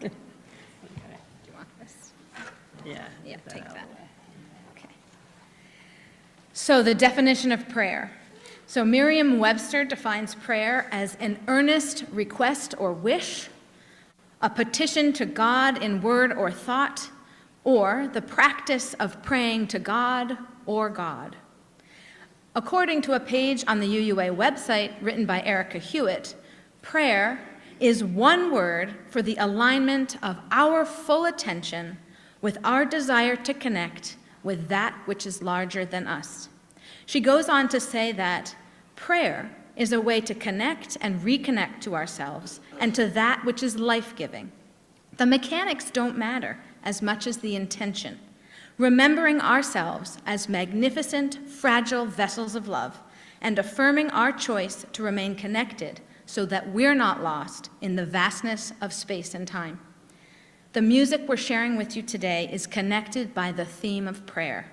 Do you want this? Yeah. Yeah, take that. Okay. So the definition of prayer. So Merriam-Webster defines prayer as an earnest request or wish, a petition to God in word or thought, or the practice of praying to God or God. According to a page on the UUA website written by Erica Hewitt, prayer is one word for the alignment of our full attention with our desire to connect with that which is larger than us. She goes on to say that prayer is a way to connect and reconnect to ourselves and to that which is life-giving. The mechanics don't matter as much as the intention. Remembering ourselves as magnificent, fragile vessels of love and affirming our choice to remain connected so that we're not lost in the vastness of space and time. The music we're sharing with you today is connected by the theme of prayer.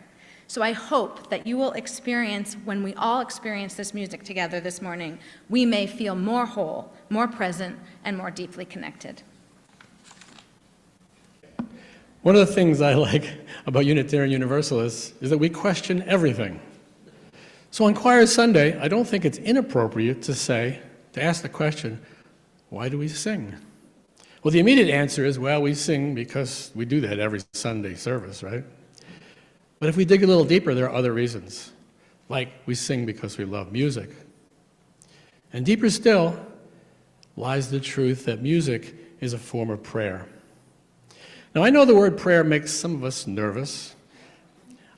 So I hope that you will experience, when we all experience this music together this morning, we may feel more whole, more present, and more deeply connected. One of the things I like about Unitarian Universalists is that we question everything. So on Choir Sunday, I don't think it's inappropriate to ask the question, why do we sing? Well, the immediate answer is, well, we sing because we do that every Sunday service, right? But if we dig a little deeper, there are other reasons. Like we sing because we love music. And deeper still lies the truth that music is a form of prayer. Now, I know the word prayer makes some of us nervous.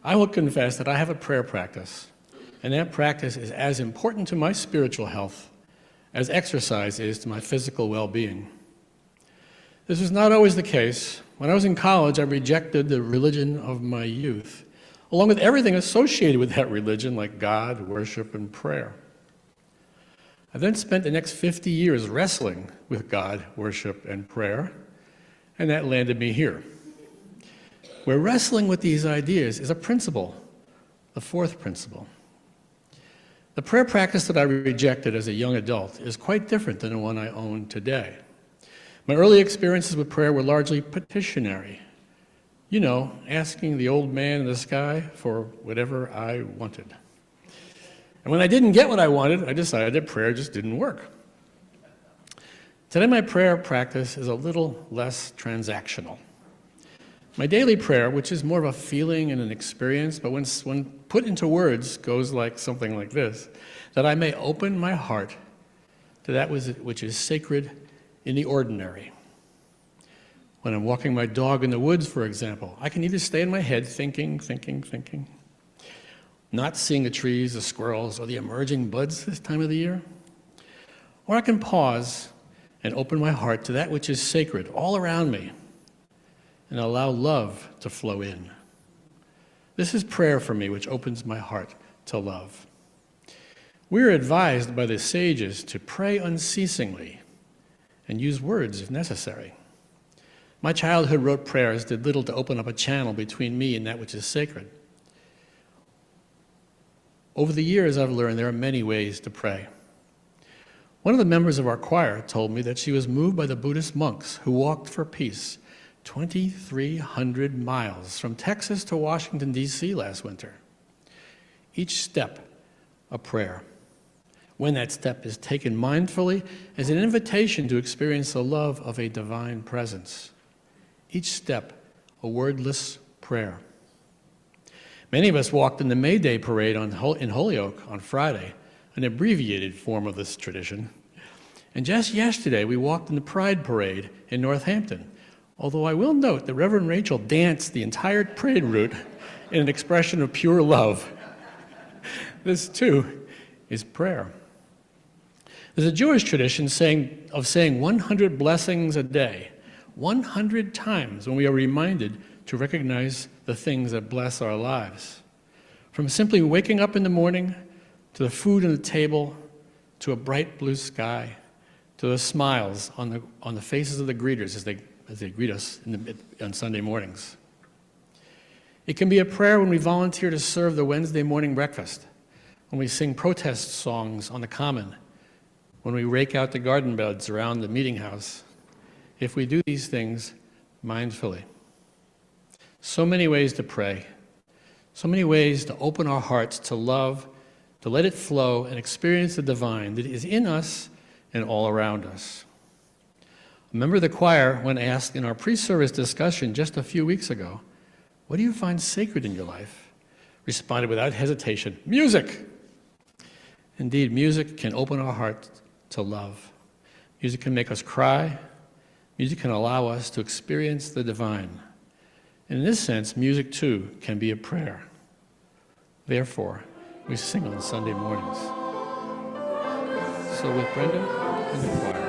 I will confess that I have a prayer practice, and that practice is as important to my spiritual health as exercise is to my physical well-being. This was not always the case. When I was in college, I rejected the religion of my youth, along with everything associated with that religion, like God, worship, and prayer. I then spent the next 50 years wrestling with God, worship, and prayer, and that landed me here, where wrestling with these ideas is a principle, the fourth principle. The prayer practice that I rejected as a young adult is quite different than the one I own today. My early experiences with prayer were largely petitionary. You know, asking the old man in the sky for whatever I wanted. And when I didn't get what I wanted, I decided that prayer just didn't work. Today, my prayer practice is a little less transactional. My daily prayer, which is more of a feeling and an experience, but when put into words, goes like something like this, that I may open my heart to that which is sacred in the ordinary. When I'm walking my dog in the woods, for example, I can either stay in my head thinking, not seeing the trees, the squirrels, or the emerging buds this time of the year, or I can pause and open my heart to that which is sacred all around me and allow love to flow in. This is prayer for me, which opens my heart to love. We are advised by the sages to pray unceasingly and use words if necessary. My childhood rote prayers did little to open up a channel between me and that which is sacred. Over the years, I've learned there are many ways to pray. One of the members of our choir told me that she was moved by the Buddhist monks who walked for peace 2,300 miles from Texas to Washington, D.C. last winter. Each step a prayer. When that step is taken mindfully as an invitation to experience the love of a divine presence. Each step a wordless prayer. Many of us walked in the May Day parade in Holyoke on Friday, an abbreviated form of this tradition. And just yesterday, we walked in the Pride Parade in Northampton, although I will note that Reverend Rachel danced the entire parade route in an expression of pure love. This, too, is prayer. There's a Jewish tradition of saying 100 blessings a day, 100 times when we are reminded to recognize the things that bless our lives. From simply waking up in the morning, to the food on the table, to a bright blue sky, to the smiles on the faces of the greeters as they greet us on Sunday mornings. It can be a prayer when we volunteer to serve the Wednesday morning breakfast, when we sing protest songs on the common, when we rake out the garden beds around the meeting house. if we do these things mindfully. So many ways to pray, so many ways to open our hearts to love, to let it flow and experience the divine that is in us and all around us. A member of the choir, when asked in our pre-service discussion just a few weeks ago, "What do you find sacred in your life?" responded without hesitation, "Music." Indeed, music can open our hearts to love. Music can make us cry. Music can allow us to experience the divine. And in this sense, music too can be a prayer. Therefore, we sing on Sunday mornings. So with Brenda and the choir.